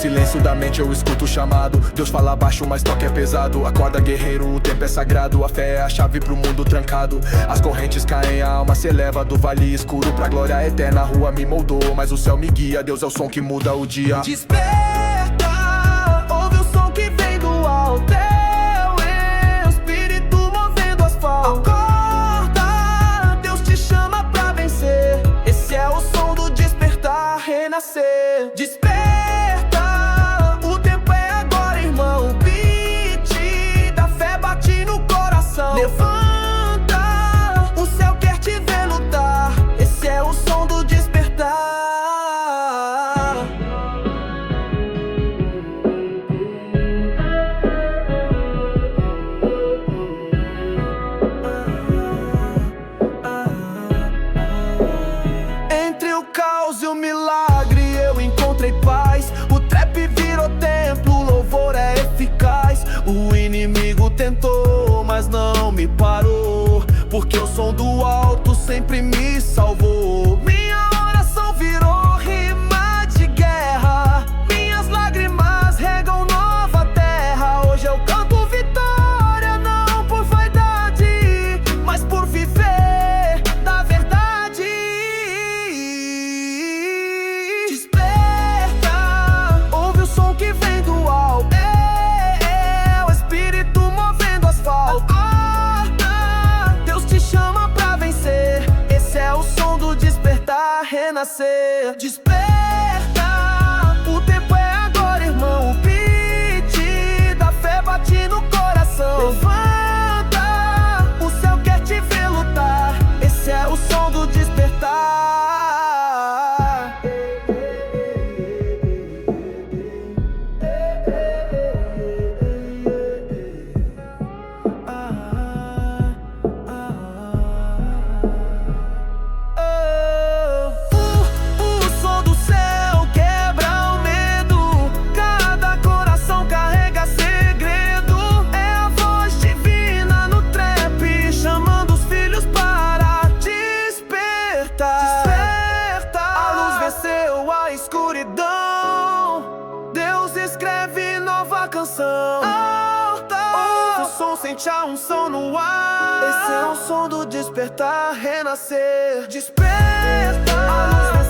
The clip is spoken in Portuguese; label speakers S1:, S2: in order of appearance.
S1: silêncio da mente eu escuto o chamado. Deus fala baixo, mas toque é pesado. Acorda guerreiro, o tempo é sagrado. A fé é a chave pro mundo trancado. As correntes caem, a alma se eleva do vale escuro pra glória eterna. A rua me moldou, mas o céu me guia. Deus é o som que muda o dia.
S2: Desperta, ouve o som que vem do alto. É o Espírito movendo o asfalto. Acorda, Deus te chama pra vencer. Esse é o som do despertar, renascer. Desperta, o tempo é agora, irmão. O beat da fé bate no coração. Levanta, o céu quer te ver lutar. Esse é o som do despertar. Entre o caos e o milagre eu encontrei paz. O trap virou templo, o louvor é eficaz. O inimigo tentou, mas não me parou, porque o som do alto sempre me salvou. Minha oração virou rima de guerra. Minhas lágrimas regam nova terra. Hoje eu canto vitória, não por vaidade, mas por viver da verdade. Desperta, ouve o som que vem do alto. É o Espírito movendo o asfalto. Acorda, Deus te chama pra vencer. Esse é o som do despertar, renascer. Desperta, o tempo é agora, irmão. O beat da fé bate no coração. Levanta, o céu quer te ver lutar. Esse é o som do despertar. O som do céu quebra o medo. Cada coração carrega segredo. É a voz divina no trap, chamando os filhos para despertar. Desperta, a luz venceu a escuridão. Deus escreve nova canção. Alta, ouve o som, sente a unção no ar. Esse é o som do despertar, renascer. Desperta, a luz venceu